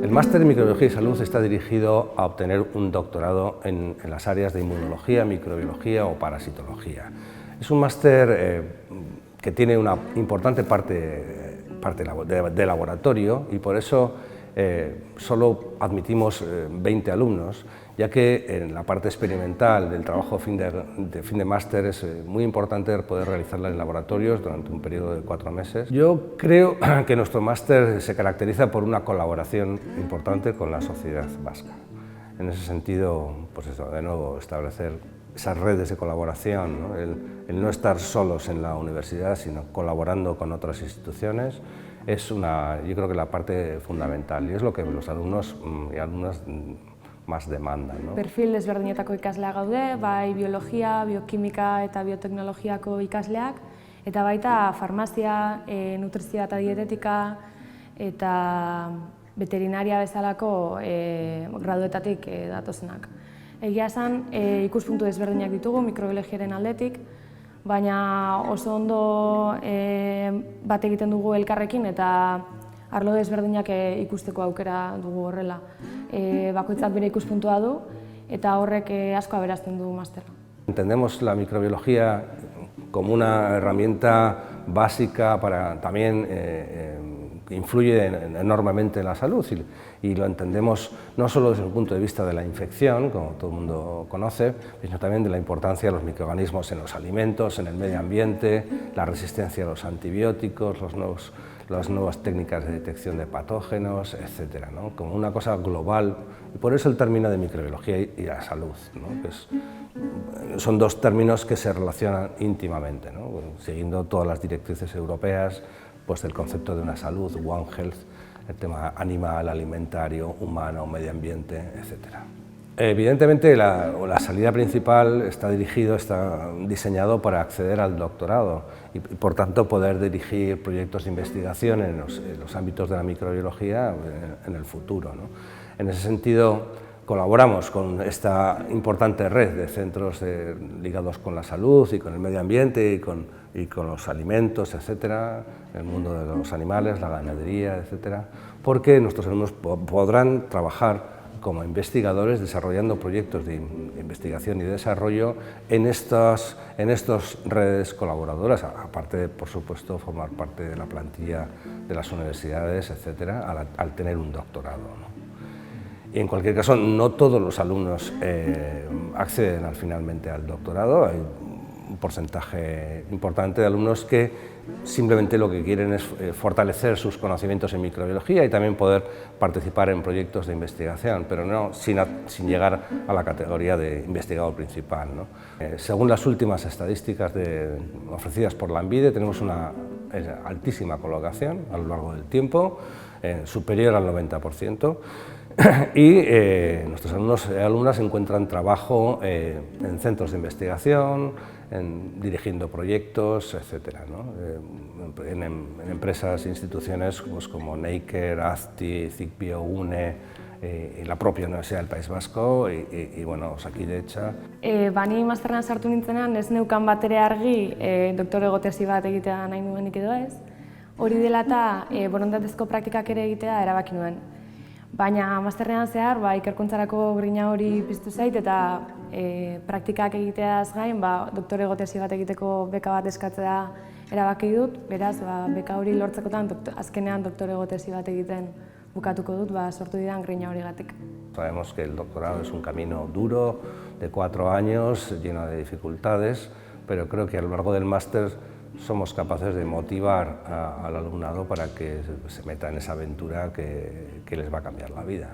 El máster en Microbiología y Salud está dirigido a obtener un doctorado en las áreas de inmunología, microbiología o parasitología. Es un máster que tiene una importante parte de laboratorio y por eso solo admitimos 20 alumnos, ya que en la parte experimental del trabajo de fin de máster es muy importante poder realizarla en laboratorios durante un periodo de 4 meses. Yo creo que nuestro máster se caracteriza por una colaboración importante con la sociedad vasca. En ese sentido, pues eso, de nuevo, establecer esas redes de colaboración, ¿no? El no estar solos en la universidad, sino colaborando con otras instituciones, es yo creo que la parte fundamental, y es lo que los alumnos y alumnas más demandan, ¿no? Perfil desberdinetako ikasleak gaude, bai biologia, biokimika eta bioteknologiako ikasleak, eta baita farmazia, nutrizioa eta dietetika, eta veterinaria bezalako graduetatik datozenak. Egia esan, ikuspuntu desberdinak ditugu mikrobiologiaren aldetik, baina oso ondo bat egiten dugu elkarrekin eta arlo desberdinak ikusteko aukera dugu horrela. Bakoitzak bere ikuspuntua du eta horrek asko aberazten du masterra. Entendemos la microbiología como una herramienta básica para también que influye enormemente en la salud y lo entendemos no solo desde el punto de vista de la infección, como todo el mundo conoce, sino también de la importancia de los microorganismos en los alimentos, en el medio ambiente, la resistencia a los antibióticos, las nuevas técnicas de detección de patógenos, etc., ¿no? Como una cosa global, y por eso el término de microbiología y la salud, ¿no? Son dos términos que se relacionan íntimamente, ¿no? Siguiendo todas las directrices europeas, pues del concepto de una salud, One Health, el tema animal, alimentario, humano, medio ambiente, etc. Evidentemente la salida principal está diseñado para acceder al doctorado y por tanto poder dirigir proyectos de investigación en los ámbitos de la microbiología en el futuro, ¿no? En ese sentido colaboramos con esta importante red de centros ligados con la salud y con el medio ambiente y con los alimentos, etcétera, el mundo de los animales, la ganadería, etcétera, porque nuestros alumnos podrán trabajar como investigadores desarrollando proyectos de investigación y desarrollo en estas redes colaboradoras, aparte de, por supuesto, formar parte de la plantilla de las universidades, etcétera, al tener un doctorado, ¿no? Y en cualquier caso, no todos los alumnos acceden finalmente al doctorado. Hay un porcentaje importante de alumnos que simplemente lo que quieren es fortalecer sus conocimientos en microbiología y también poder participar en proyectos de investigación, pero no sin llegar a la categoría de investigador principal, ¿no? Según las últimas estadísticas ofrecidas por la ANVIDE, tenemos una altísima colocación a lo largo del tiempo, superior al 90%, y nuestros alumnos y alumnas encuentran trabajo en centros de investigación, dirigiendo proyectos, etc., ¿no? En empresas e instituciones pues, como Neiker, Azti, Zikbio, UNE, y la propia Universidad del País Vasco y bueno, Osakidetza. Bani masterrean sartu nintzenean ez neukan batere argi doktorego tesi bat egitea nahi nuenik edo ez. Hori dela eta borondatezko praktikak ere egitea erabaki nuen. Baina masterrean zehar ikerkuntzarako grina hori piztu zait eta praktikak egiteaz gain doktorego tesi bat egiteko beka bat eskatzea erabaki dut, beraz beka hori lortzekotan azkenean doktorego tesi bat egiten bukatuko dut sortu didan grina horigatik. Sabemos que el doctorado es un camino duro, de 4 años, lleno de dificultades, pero creo que a lo largo del máster somos capaces de motivar al alumnado para que se meta en esa aventura que les va a cambiar la vida.